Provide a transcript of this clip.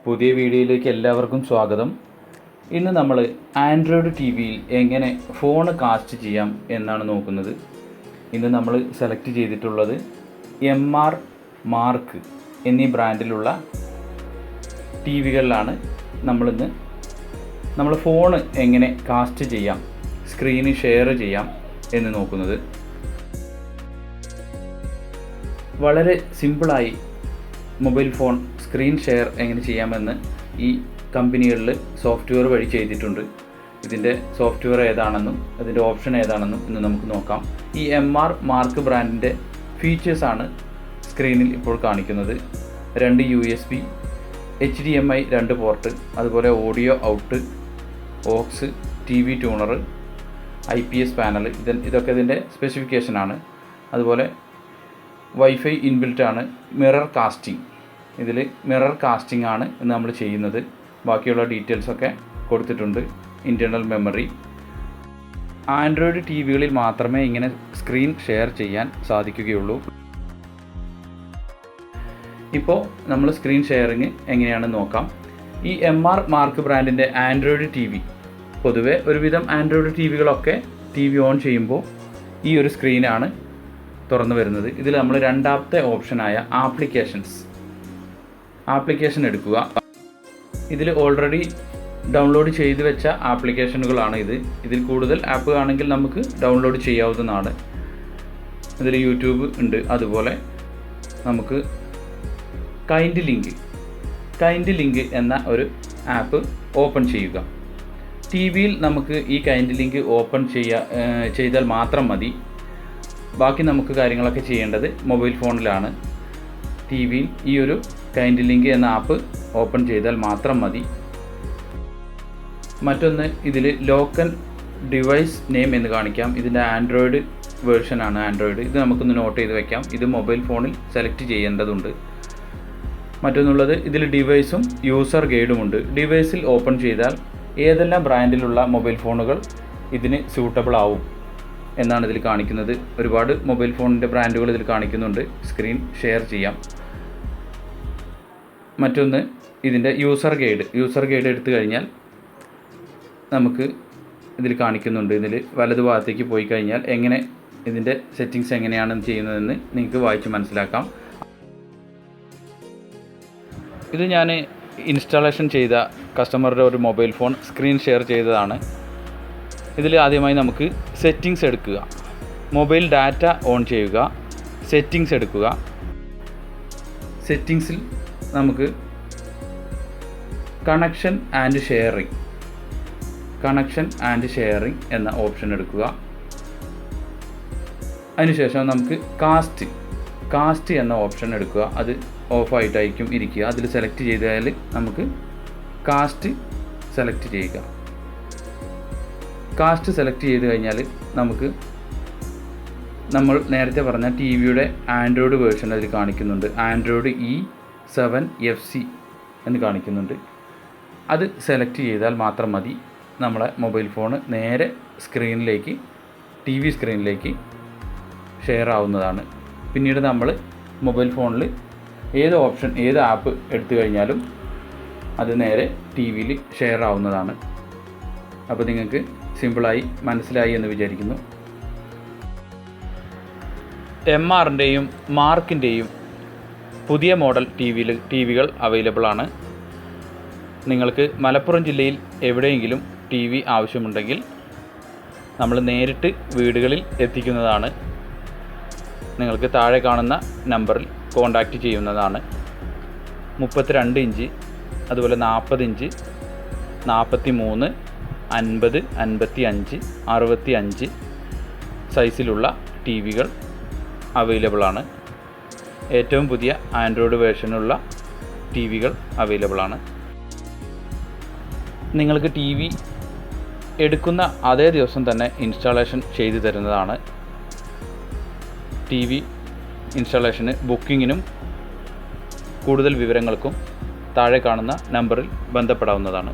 പുതിയ വീഡിയോയിലേക്ക് എല്ലാവർക്കും സ്വാഗതം. ഇന്ന് നമ്മൾ ആൻഡ്രോയിഡ് ടി വിയിൽ എങ്ങനെ ഫോൺ കാസ്റ്റ് ചെയ്യാം എന്നാണ് നോക്കുന്നത്. ഇന്ന് നമ്മൾ സെലക്ട് ചെയ്തിട്ടുള്ളത് MR മാർക്ക് എന്നീ ബ്രാൻഡിലുള്ള ടി വികളിലാണ് നമ്മൾ ഫോൺ എങ്ങനെ കാസ്റ്റ് ചെയ്യാം, സ്ക്രീന് ഷെയർ ചെയ്യാം എന്ന് നോക്കുന്നത്. വളരെ സിമ്പിളായി മൊബൈൽ ഫോൺ സ്ക്രീൻ ഷെയർ എങ്ങനെ ചെയ്യാമെന്ന് ഈ കമ്പനികളിൽ സോഫ്റ്റ്വെയർ വഴി ചെയ്തിട്ടുണ്ട്. ഇതിൻ്റെ സോഫ്റ്റ്വെയർ ഏതാണെന്നും അതിൻ്റെ ഓപ്ഷൻ ഏതാണെന്നും ഇന്ന് നമുക്ക് നോക്കാം. ഈ MR മാർക്ക് ബ്രാൻഡിൻ്റെ ഫീച്ചേഴ്സാണ് സ്ക്രീനിൽ ഇപ്പോൾ കാണിക്കുന്നത്. 2 USB, HDMI 2 പോർട്ട്, അതുപോലെ audio out, aux, TV tuner, IPS panel, ഇതൊക്കെ ഇതിൻ്റെ സ്പെസിഫിക്കേഷനാണ്. അതുപോലെ വൈഫൈ ഇൻബിൽറ്റ് ആണ്. മിറർ കാസ്റ്റിംഗ്, ഇതിൽ മിറർ കാസ്റ്റിംഗ് ആണ് ഇന്ന് നമ്മൾ ചെയ്യുന്നത്. ബാക്കിയുള്ള ഡീറ്റെയിൽസൊക്കെ കൊടുത്തിട്ടുണ്ട്. Internal memory. ആൻഡ്രോയിഡ് ടി വികളിൽ മാത്രമേ ഇങ്ങനെ സ്ക്രീൻ ഷെയർ ചെയ്യാൻ സാധിക്കുകയുള്ളൂ. ഇപ്പോൾ നമ്മൾ സ്ക്രീൻ ഷെയറിങ് എങ്ങനെയാണെന്ന് നോക്കാം. ഈ MR മാർക്ക് ബ്രാൻഡിൻ്റെ ആൻഡ്രോയിഡ് ടി വി, പൊതുവെ ഒരുവിധം ആൻഡ്രോയിഡ് ടി വികളൊക്കെ ടി വി ഓൺ ചെയ്യുമ്പോൾ ഈ ഒരു സ്ക്രീനാണ് തുറന്നു വരുന്നത്. ഇതിൽ നമ്മൾ രണ്ടാമത്തെ ഓപ്ഷനായ ആപ്ലിക്കേഷൻ എടുക്കുക. ഇതിൽ ഓൾറെഡി ഡൗൺലോഡ് ചെയ്ത് വെച്ച ആപ്ലിക്കേഷനുകളാണ് ഇതിൽ കൂടുതൽ ആപ്പ് ആണെങ്കിൽ നമുക്ക് ഡൗൺലോഡ് ചെയ്യാവുന്നതാണ്. ഇതിൽ യൂട്യൂബ് ഉണ്ട്. അതുപോലെ നമുക്ക് കൈൻഡ് ലിങ്ക് എന്ന ഒരു ആപ്പ് ഓപ്പൺ ചെയ്യുക. ടി വിയിൽ നമുക്ക് ഈ കൈൻഡ് ലിങ്ക് ഓപ്പൺ ചെയ്താൽ മാത്രം മതി. ബാക്കി നമുക്ക് കാര്യങ്ങളൊക്കെ ചെയ്യേണ്ടത് മൊബൈൽ ഫോണിലാണ്. ടി വിയിൽ ഈ ഒരു കൈൻഡ് ലിങ്ക് എന്ന ആപ്പ് ഓപ്പൺ ചെയ്താൽ മാത്രം മതി. മറ്റൊന്ന്, ഇതിൽ ലോക്കൽ ഡിവൈസ് നെയിം എന്ന് കാണിക്കാം. ഇതിൻ്റെ ആൻഡ്രോയിഡ് വേർഷനാണ്. ഇത് നമുക്കൊന്ന് നോട്ട് ചെയ്ത് വെക്കാം. ഇത് മൊബൈൽ ഫോണിൽ സെലക്ട് ചെയ്യേണ്ടതുണ്ട്. മറ്റൊന്നുള്ളത്, ഇതിൽ ഡിവൈസും യൂസർ ഗൈഡുമുണ്ട്. ഡിവൈസിൽ ഓപ്പൺ ചെയ്താൽ ഏതെല്ലാം ബ്രാൻഡിലുള്ള മൊബൈൽ ഫോണുകൾ ഇതിന് സ്യൂട്ടബിൾ ആവും എന്നാണ് ഇതിൽ കാണിക്കുന്നത്. ഒരുപാട് മൊബൈൽ ഫോണിൻ്റെ ബ്രാൻഡുകൾ ഇതിൽ കാണിക്കുന്നുണ്ട്. സ്ക്രീൻ ഷെയർ ചെയ്യാം. മറ്റൊന്ന്, ഇതിൻ്റെ യൂസർ ഗൈഡ് എടുത്തു കഴിഞ്ഞാൽ നമുക്ക് ഇതിൽ കാണിക്കുന്നുണ്ട്. ഇതിൽ വലതുഭാഗത്തേക്ക് പോയി കഴിഞ്ഞാൽ ഇതിൻ്റെ സെറ്റിങ്സ് എങ്ങനെയാണ് ചെയ്യുന്നതെന്ന് നിങ്ങൾക്ക് വായിച്ച് മനസ്സിലാക്കാം. ഇത് ഞാൻ ഇൻസ്റ്റാളേഷൻ ചെയ്ത കസ്റ്റമറുടെ ഒരു മൊബൈൽ ഫോൺ സ്ക്രീൻ ഷെയർ ചെയ്തതാണ്. ഇതിൽ ആദ്യമായി നമുക്ക് സെറ്റിങ്സ് എടുക്കുക. മൊബൈൽ ഡാറ്റ ഓൺ ചെയ്യുക. സെറ്റിങ്സ് എടുക്കുക. സെറ്റിങ്സിൽ നമുക്ക് കണക്ഷൻ ആൻഡ് ഷെയറിംഗ് എന്ന ഓപ്ഷൻ എടുക്കുക. അതിനുശേഷം നമുക്ക് കാസ്റ്റ് എന്ന ഓപ്ഷൻ എടുക്കുക. അത് ഓഫായിട്ടായിരിക്കും ഇരിക്കുക. അതിൽ സെലക്ട് ചെയ്താൽ നമുക്ക് കാസ്റ്റ് സെലക്ട് ചെയ്യുക. കാസ്റ്റ് സെലക്ട് ചെയ്ത് കഴിഞ്ഞാൽ നമ്മൾ നേരത്തെ പറഞ്ഞ ടി വിയുടെ ആൻഡ്രോയിഡ് വേർഷൻ അതിൽ കാണിക്കുന്നുണ്ട്. ആൻഡ്രോയിഡ് E7 FC എന്ന് കാണിക്കുന്നുണ്ട്. അത് സെലക്ട് ചെയ്താൽ മാത്രം മതി. നമ്മളെ മൊബൈൽ ഫോൺ നേരെ ടി വി സ്ക്രീനിലേക്ക് ഷെയർ ആവുന്നതാണ്. പിന്നീട് നമ്മൾ മൊബൈൽ ഫോണിൽ ഏത് ആപ്പ് എടുത്തു കഴിഞ്ഞാലും അത് നേരെ ടി വിയിൽ ഷെയർ ആവുന്നതാണ്. അപ്പോൾ നിങ്ങൾക്ക് സിമ്പിളായി മനസ്സിലായി എന്ന് വിചാരിക്കുന്നു. MRൻ്റെയും മാർക്കിൻ്റെയും പുതിയ മോഡൽ ടി വികൾ അവൈലബിൾ ആണ്. നിങ്ങൾക്ക് മലപ്പുറം ജില്ലയിൽ എവിടെയെങ്കിലും ടി വി ആവശ്യമുണ്ടെങ്കിൽ നമ്മൾ നേരിട്ട് വീടുകളിൽ എത്തിക്കുന്നതാണ്. നിങ്ങൾക്ക് താഴെ കാണുന്ന നമ്പറിൽ കോൺടാക്റ്റ് ചെയ്യുന്നതാണ്. 32 ഇഞ്ച്, അതുപോലെ 40 ഇഞ്ച്, 43, 50, 55, 65 സൈസിലുള്ള ടി വികൾ അവൈലബിൾ ആണ്. ഏറ്റവും പുതിയ ആൻഡ്രോയിഡ് വേർഷനുള്ള ടി വികൾ അവൈലബിൾ ആണ്. നിങ്ങൾക്ക് ടി വി എടുക്കുന്ന അതേ ദിവസം തന്നെ ഇൻസ്റ്റാളേഷൻ ചെയ്തു തരുന്നതാണ്. ടി വി ഇൻസ്റ്റാളേഷന് ബുക്കിങ്ങിനും കൂടുതൽ വിവരങ്ങൾക്കും താഴെ കാണുന്ന നമ്പറിൽ ബന്ധപ്പെടാവുന്നതാണ്.